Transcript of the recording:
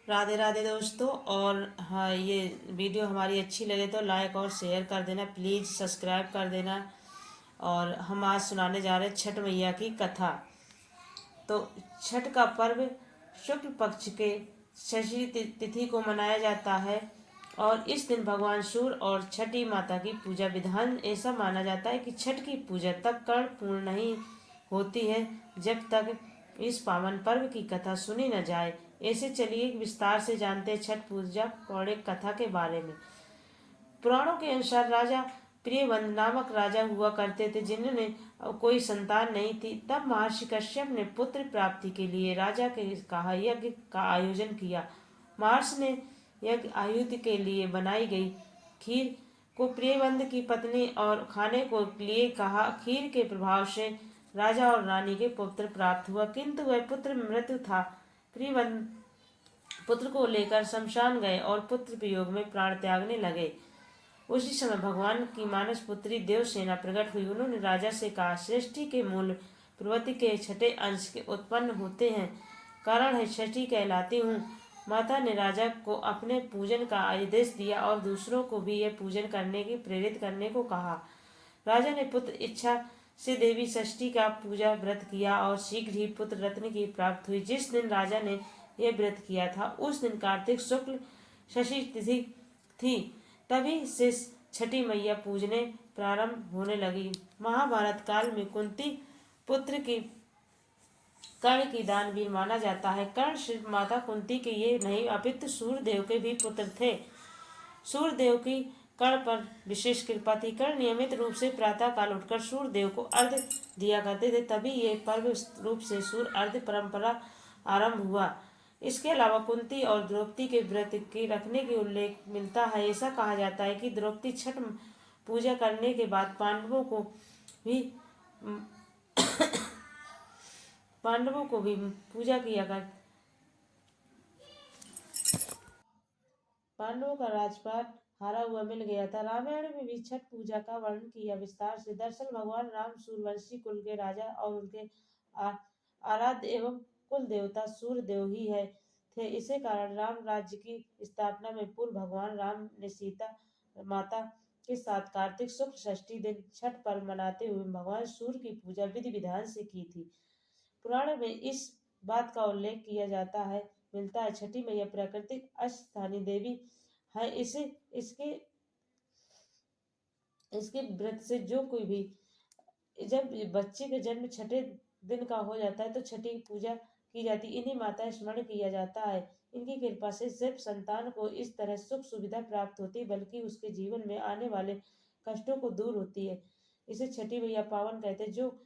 राधे राधे दोस्तों। और हाँ, ये वीडियो हमारी अच्छी लगे तो लाइक और शेयर कर देना, प्लीज़ सब्सक्राइब कर देना। और हम आज सुनाने जा रहे हैं छठ मैया की कथा। तो छठ का पर्व शुक्ल पक्ष के षष्ठी तिथि को मनाया जाता है और इस दिन भगवान सूर्य और छठी माता की पूजा विधान ऐसा माना जाता है कि छठ की पूजा तब कर्ण पूर्ण नहीं होती है जब तक इस पावन पर्व की कथा सुनी न जाए। ऐसे चलिए विस्तार से जानते हैं छठ पूजा पौराणिक कथा के बारे में। पुराणों के अनुसार राजा प्रियवंद नामक राजा हुआ करते थे जिन्होंने कोई संतान नहीं थी। तब महर्षि कश्यप ने पुत्र प्राप्ति के लिए राजा के कहा यज्ञ का आयोजन किया। महर्षि ने यज्ञ आयुध के लिए बनाई गई खीर को प्रियवंद की पत्नी और खाने को लिए कहा। खीर के प्रभाव से राजा और रानी के पुत्र प्राप्त हुआ, किंतु वह पुत्र मृत्यु था। प्रियवंद पुत्र को लेकर शमशान गए और पुत्र वियोग में प्राण त्यागने लगे। उसी समय भगवान की मानस पुत्री देवसेना प्रकट हुई। उन्होंने राजा से कहा, सृष्टि के मूल प्रवृत्ति के छठे अंश के उत्पन्न होते हैं, कारण है षष्ठी कहलाती हूँ। माता ने राजा को अपने पूजन का आदेश दिया और दूसरों को भी यह पूजन करने की प्रेरित करने को कहा। राजा ने पुत्र इच्छा से देवी षष्ठी का पूजा व्रत किया और शीघ्र ही पुत्र रत्न की प्राप्त हुई। जिस दिन राजा ने यह व्रत किया था उस दिन कार्तिक शुक्ल षष्ठी तिथि थी। तभी से छठी मैया पूजने प्रारंभ होने लगी। महाभारत काल में कुंती पुत्र की कर्ण की दानवीर माना जाता है। कर्ण सिर्फ माता कुंती के ये नहीं अपितु सूर्यदेव के भी पुत्र थे। सूर्यदेव की कर्ण पर विशेष कृपा थी। कर्ण नियमित रूप से प्रातः काल उठकर सूर्यदेव को अर्घ्य दिया करते थे, तभी ये पर्व रूप से सूर्य अर्घ्य परंपरा आरंभ हुआ। इसके अलावा कुंती और द्रौपदी के व्रत के रखने के उल्लेख मिलता है। ऐसा कहा जाता है कि द्रौपदी छठ पूजा करने के बाद पांडवों को भी पूजा किया कर पांडवों का राजपाट हारा हुआ मिल गया था। रामायण में भी छठ पूजा का वर्णन किया विस्तार से। दरअसल भगवान राम सूर्यवंशी कुल के राजा और उनके आराध्य एवं कुल देवता सूर्य देव ही है थे। इसी कारण राम राज्य की स्थापना में पूर्व भगवान राम ने सीता माता के साथ कार्तिक शुक्ल षष्ठी दिन छठ पर्व मनाते हुए भगवान सूर्य की पूजा विधि विधान से की थी। पुराण में इस बात का उल्लेख किया जाता है मिलता है छठी मैया प्राकृतिक अस्थानी देवी है। इसे इसके इसके व्रत से जो कोई भी जब बच्चे का जन्म छठे दिन का हो जाता है तो छठी पूजा की जाती। इन्हीं माता स्मरण किया जाता है। इनकी कृपा से सिर्फ संतान को इस तरह सुख सुविधा प्राप्त होती बल्कि उसके जीवन में आने वाले कष्टों को दूर होती है। इसे छठी मैया पावन कहते हैं। जो